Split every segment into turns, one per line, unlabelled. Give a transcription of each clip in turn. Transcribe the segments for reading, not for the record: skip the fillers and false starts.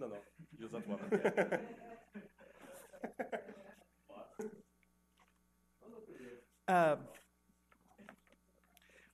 No, no, use that one.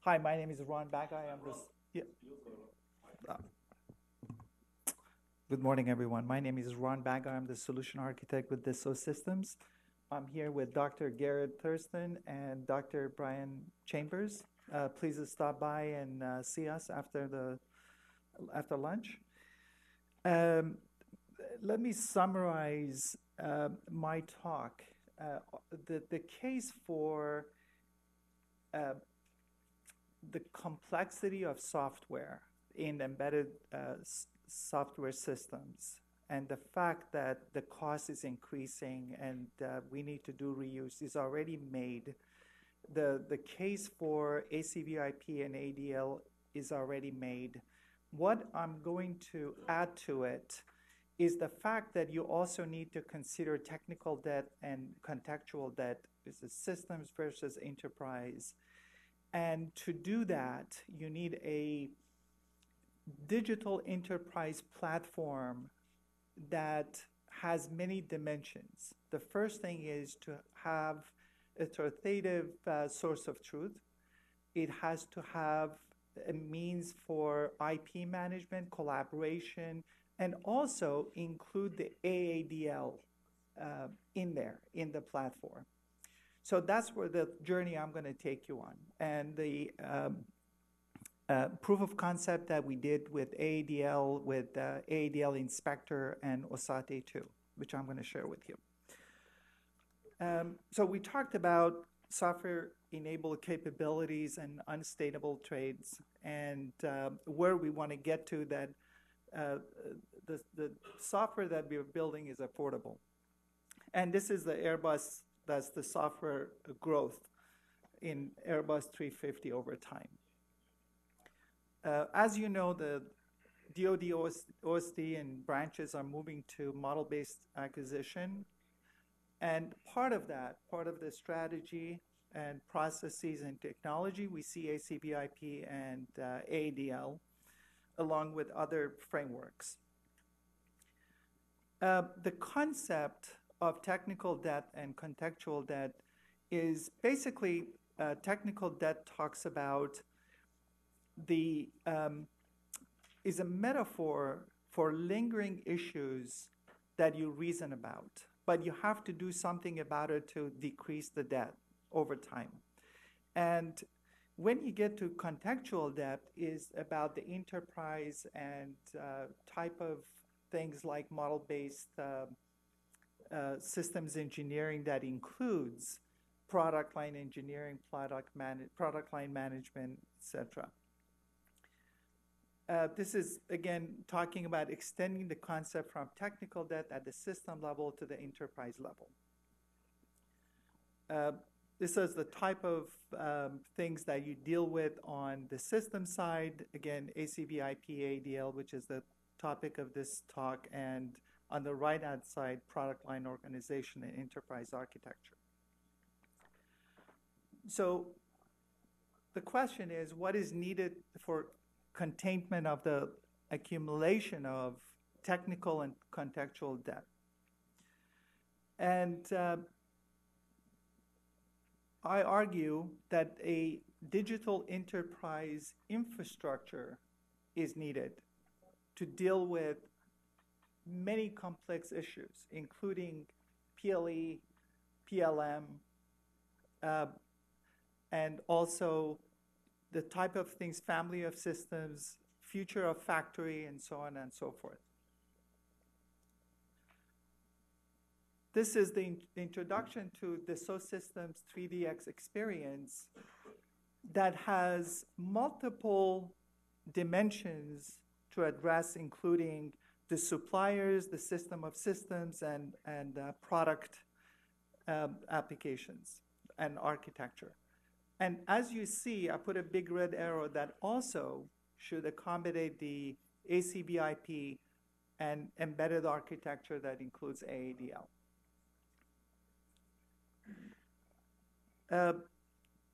Hi, my name is Ron Baghai. I'm this. Yeah. Uh, Good morning, everyone. My name is Ron Baghai. I'm the solution architect with Dassault Systems. I'm here with Dr. Garrett Thurston and Dr. Brian Chambers. Please stop by and see us after lunch. Um, Let me summarize my talk. The case for the complexity of software in embedded software systems and the fact that the cost is increasing and we need to do reuse is already made. The case for ACVIP and AADL is already made. What I'm going to add to it is the fact that you also need to consider technical debt and contextual debt. This is systems versus enterprise. And to do that, you need a digital enterprise platform that has many dimensions. The first thing is to have a authoritative source of truth. It has to have a means for IP management, collaboration, and also include the AADL in there, in the platform. So that's where the journey I'm going to take you on. And the proof of concept that we did with AADL, with AADL Inspector and OSATE 2, which I'm going to share with you. So we talked about software-enabled capabilities and unstable trades and where we want to get to that the software that we're building is affordable. And this is the Airbus, that's the software growth in Airbus 350 over time. As you know, the DoD OSD and branches are moving to model-based acquisition. And part of the strategy and processes and technology, we see ACVIP and AADL, along with other frameworks. The concept of technical debt and contextual debt is basically technical debt talks about is a metaphor for lingering issues that you reason about, but you have to do something about it to decrease the debt over time. And when you get to contextual debt is about the enterprise and type of things like model-based systems engineering that includes product line engineering, product line management, etc. This is, again, talking about extending the concept from technical debt at the system level to the enterprise level. This is the type of things that you deal with on the system side. Again, ACVIP AADL, which is the topic of this talk, and on the right-hand side, product line organization and enterprise architecture. So the question is, what is needed for containment of the accumulation of technical and contextual debt? And I argue that a digital enterprise infrastructure is needed to deal with many complex issues, including PLE, PLM, and also the type of things, family of systems, future of factory, and so on and so forth. This is the introduction to the Dassault Systems 3DX experience that has multiple dimensions to address, including the suppliers, the system of systems, and product applications and architecture. And as you see, I put a big red arrow that also should accommodate the ACVIP and embedded architecture that includes AADL.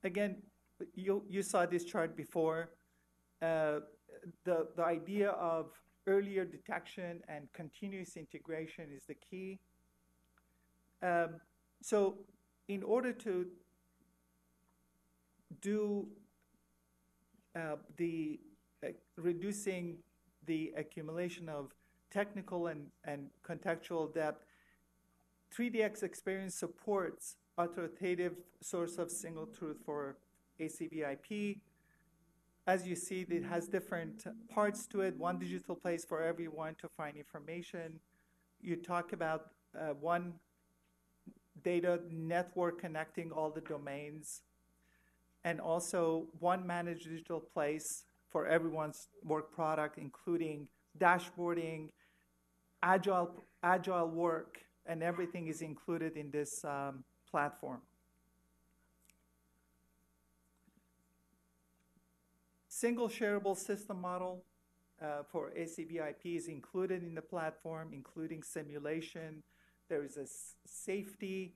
Again, you saw this chart before. The idea of earlier detection and continuous integration is the key. So in order to do reducing the accumulation of technical and contextual depth, 3DX Experience supports authoritative source of single truth for ACVIP. As you see, it has different parts to it, one digital place for everyone to find information. You talk about one data network connecting all the domains, and also one managed digital place for everyone's work product, including dashboarding, agile work, and everything is included in this platform. Single shareable system model for ACVIP is included in the platform, including simulation. There is a safety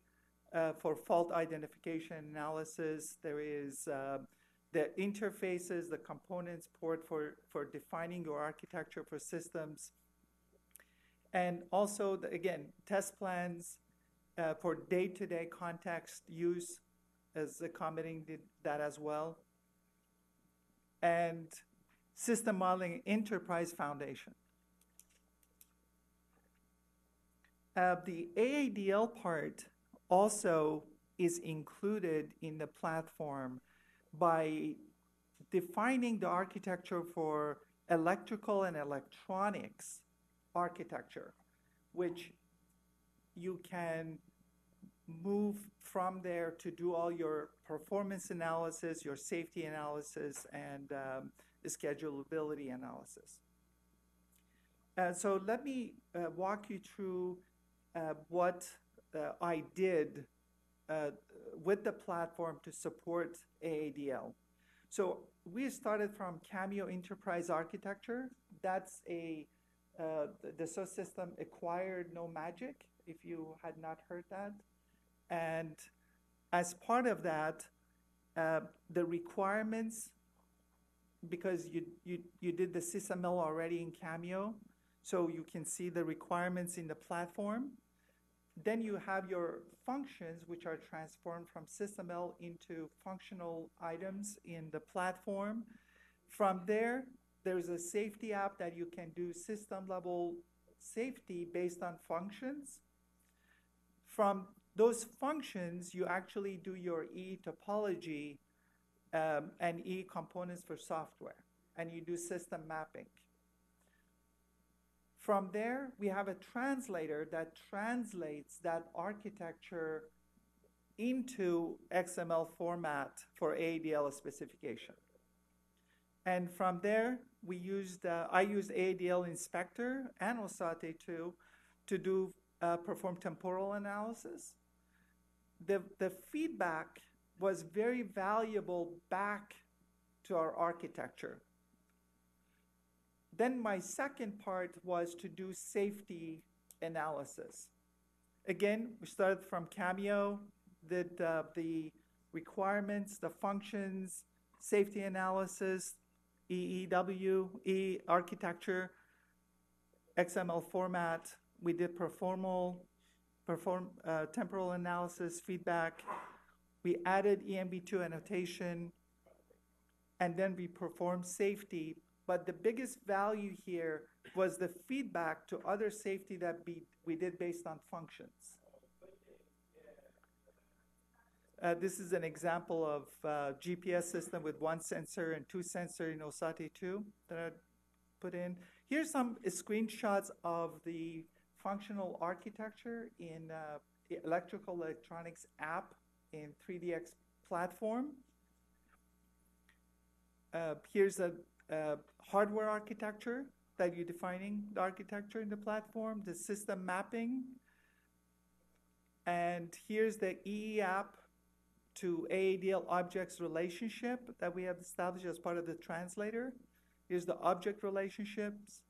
for fault identification analysis. There is the interfaces, the components port for defining your architecture for systems. And also, again, test plans for day-to-day context use as accommodating that as well. And system modeling enterprise foundation. The AADL part also is included in the platform by defining the architecture for electrical and electronics architecture, which you can move from there to do all your performance analysis, your safety analysis, and schedulability analysis. So let me walk you through what I did with the platform to support AADL. So we started from Cameo Enterprise Architecture. That's a Dassault system acquired No Magic, if you had not heard that. And as part of that, the requirements, because you did the SysML already in Cameo, so you can see the requirements in the platform. Then you have your functions, which are transformed from SysML into functional items in the platform. From there, there's a safety app that you can do system-level safety based on functions. From those functions, you actually do your EE topology and EE components for software, and you do system mapping. From there, we have a translator that translates that architecture into XML format for AADL specification. And from there, we used, I used AADL Inspector and OSATE 2 to do perform temporal analysis. The feedback was very valuable back to our architecture. Then my second part was to do safety analysis. Again, we started from Cameo, did the requirements, the functions, safety analysis, EEW, E architecture, XML format. We did temporal analysis, feedback. We added EMB2 annotation, and then we performed safety. But the biggest value here was the feedback to other safety that we did based on functions. This is an example of GPS system with one sensor and two sensors in OSATE 2 that I put in. Here's some screenshots of the functional architecture in electrical electronics app in 3DX platform. Here's a hardware architecture that you're defining the architecture in the platform, the system mapping. And here's the EEA App to AADL objects relationship that we have established as part of the translator. Here's the object relationships.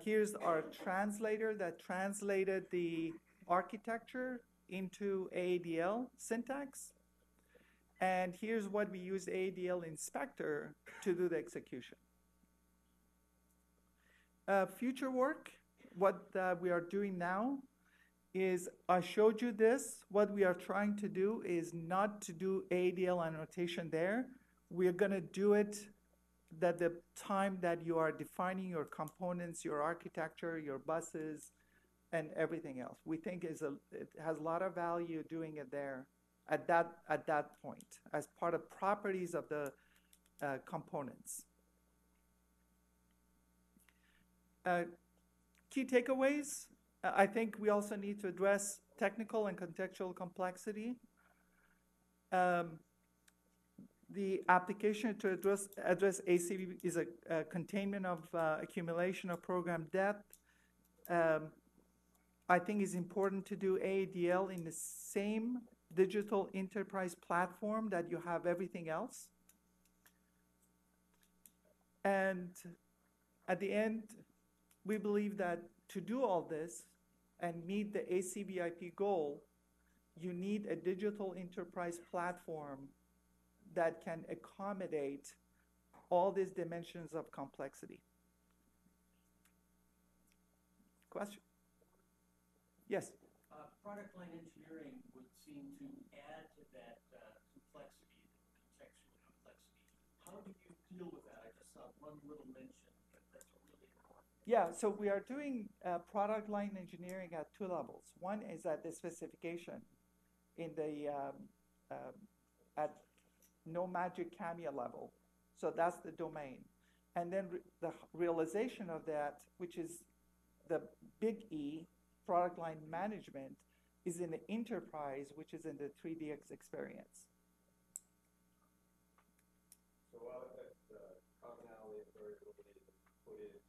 Here's our translator that translated the architecture into AADL syntax. And here's what we use AADL Inspector to do the execution. future work, what we are doing now is, I showed you this. What we are trying to do is not to do AADL annotation there. We're going to do it at the time that you are defining your components, your architecture, your buses, and everything else. We think it has a lot of value doing it there at that point as part of properties of the components. Key takeaways. I think we also need to address technical and contextual complexity. The application to address ACVIP is a containment of accumulation of program depth. I think it's important to do AADL in the same digital enterprise platform that you have everything else. And at the end, we believe that to do all this and meet the ACVIP goal, you need a digital enterprise platform that can accommodate all these dimensions of complexity. Question? Yes?
Product line engineering would seem to add to that complexity, contextual complexity. How do you deal with that? I just saw one little mention, but that's really important.
Yeah, so we are doing product line engineering at two levels. One is at the specification in the at no magic cameo level. So that's the domain. And then the realization of that, which is the big E, product line management, is in the enterprise, which is in the 3DX experience.
So that commonality and variability is put into